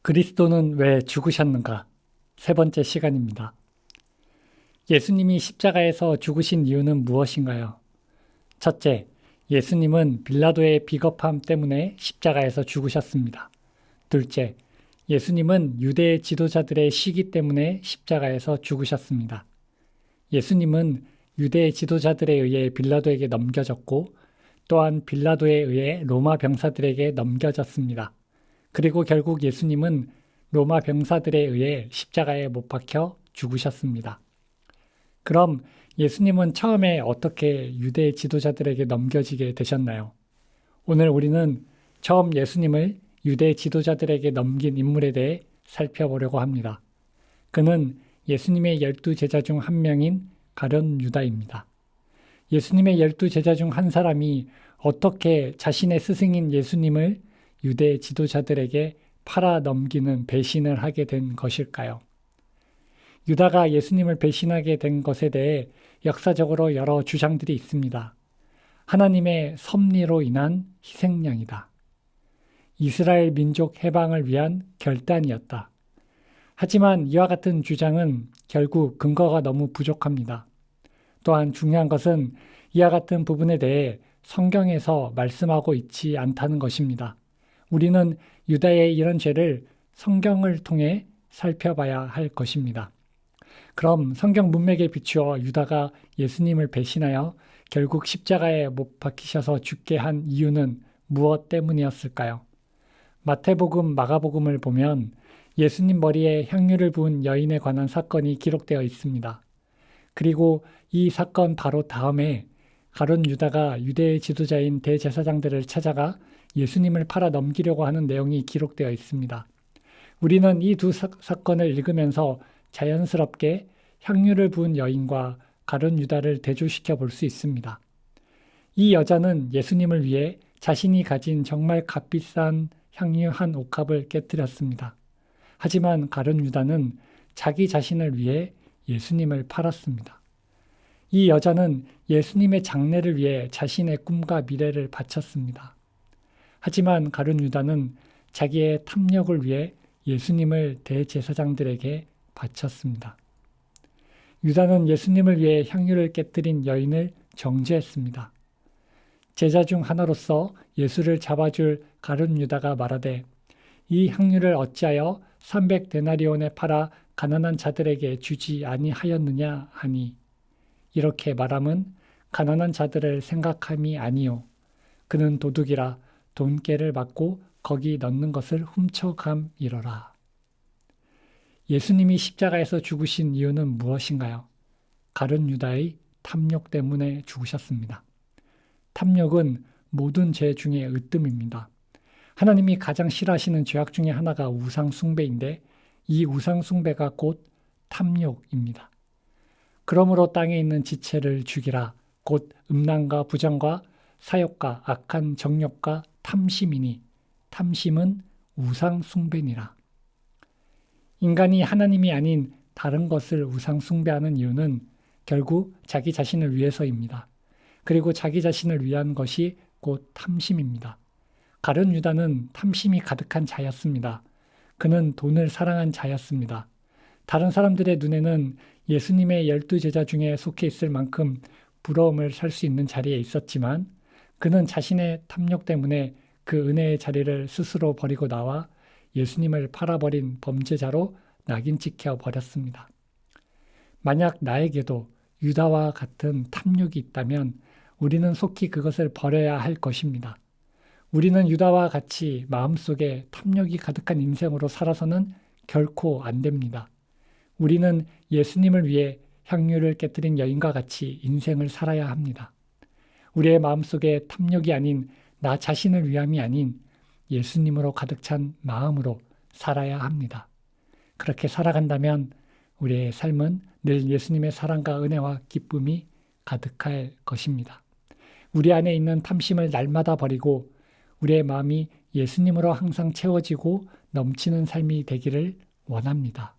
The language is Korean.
그리스도는 왜 죽으셨는가? 세 번째 시간입니다. 예수님이 십자가에서 죽으신 이유는 무엇인가요? 첫째, 예수님은 빌라도의 비겁함 때문에 십자가에서 죽으셨습니다. 둘째, 예수님은 유대 지도자들의 시기 때문에 십자가에서 죽으셨습니다. 예수님은 유대 지도자들에 의해 빌라도에게 넘겨졌고 또한 빌라도에 의해 로마 병사들에게 넘겨졌습니다. 그리고 결국 예수님은 로마 병사들에 의해 십자가에 못 박혀 죽으셨습니다. 그럼 예수님은 처음에 어떻게 유대 지도자들에게 넘겨지게 되셨나요? 오늘 우리는 처음 예수님을 유대 지도자들에게 넘긴 인물에 대해 살펴보려고 합니다. 그는 예수님의 12제자 중 한 명인 가룟 유다입니다. 예수님의 12제자 중 한 사람이 어떻게 자신의 스승인 예수님을 유대 지도자들에게 팔아 넘기는 배신을 하게 된 것일까요? 유다가 예수님을 배신하게 된 것에 대해 역사적으로 여러 주장들이 있습니다. 하나님의 섭리로 인한 희생양이다. 이스라엘 민족 해방을 위한 결단이었다. 하지만 이와 같은 주장은 결국 근거가 너무 부족합니다. 또한 중요한 것은 이와 같은 부분에 대해 성경에서 말씀하고 있지 않다는 것입니다. 우리는 유다의 이런 죄를 성경을 통해 살펴봐야 할 것입니다. 그럼 성경 문맥에 비추어 유다가 예수님을 배신하여 결국 십자가에 못 박히셔서 죽게 한 이유는 무엇 때문이었을까요? 마태복음, 마가복음을 보면 예수님 머리에 향유를 부은 여인에 관한 사건이 기록되어 있습니다. 그리고 이 사건 바로 다음에 가룟 유다가 유대 지도자인 대제사장들을 찾아가 예수님을 팔아 넘기려고 하는 내용이 기록되어 있습니다. 우리는 이 두 사건을 읽으면서 자연스럽게 향유를 부은 여인과 가룟 유다를 대조시켜 볼 수 있습니다. 이 여자는 예수님을 위해 자신이 가진 정말 값비싼 향유 한 옥합을 깨뜨렸습니다. 하지만 가룟 유다는 자기 자신을 위해 예수님을 팔았습니다. 이 여자는 예수님의 장례를 위해 자신의 꿈과 미래를 바쳤습니다. 하지만 가룟 유다는 자기의 탐욕을 위해 예수님을 대제사장들에게 바쳤습니다. 유다는 예수님을 위해 향유를 깨뜨린 여인을 정죄했습니다. 제자 중 하나로서 예수를 잡아줄 가룟 유다가 말하되 이 향유를 어찌하여 300데나리온에 팔아 가난한 자들에게 주지 아니하였느냐 하니 이렇게 말함은 가난한 자들을 생각함이 아니요 그는 도둑이라 돈깨를 맞고 거기 넣는 것을 훔쳐감이러라. 예수님이 십자가에서 죽으신 이유는 무엇인가요? 가룟 유다의 탐욕 때문에 죽으셨습니다. 탐욕은 모든 죄 중에 으뜸입니다. 하나님이 가장 싫어하시는 죄악 중에 하나가 우상 숭배인데 이 우상 숭배가 곧 탐욕입니다. 그러므로 땅에 있는 지체를 죽이라 곧 음란과 부정과 사욕과 악한 정욕과 탐심이니 탐심은 우상 숭배니라. 인간이 하나님이 아닌 다른 것을 우상 숭배하는 이유는 결국 자기 자신을 위해서입니다. 그리고 자기 자신을 위한 것이 곧 탐심입니다. 가룟 유다는 탐심이 가득한 자였습니다. 그는 돈을 사랑한 자였습니다. 다른 사람들의 눈에는 예수님의 12제자 중에 속해 있을 만큼 부러움을 살 수 있는 자리에 있었지만 그는 자신의 탐욕 때문에 그 은혜의 자리를 스스로 버리고 나와 예수님을 팔아버린 범죄자로 낙인 찍혀 버렸습니다. 만약 나에게도 유다와 같은 탐욕이 있다면 우리는 속히 그것을 버려야 할 것입니다. 우리는 유다와 같이 마음속에 탐욕이 가득한 인생으로 살아서는 결코 안 됩니다. 우리는 예수님을 위해 향유를 깨뜨린 여인과 같이 인생을 살아야 합니다. 우리의 마음속에 탐욕이 아닌 나 자신을 위함이 아닌 예수님으로 가득 찬 마음으로 살아야 합니다. 그렇게 살아간다면 우리의 삶은 늘 예수님의 사랑과 은혜와 기쁨이 가득할 것입니다. 우리 안에 있는 탐심을 날마다 버리고 우리의 마음이 예수님으로 항상 채워지고 넘치는 삶이 되기를 원합니다.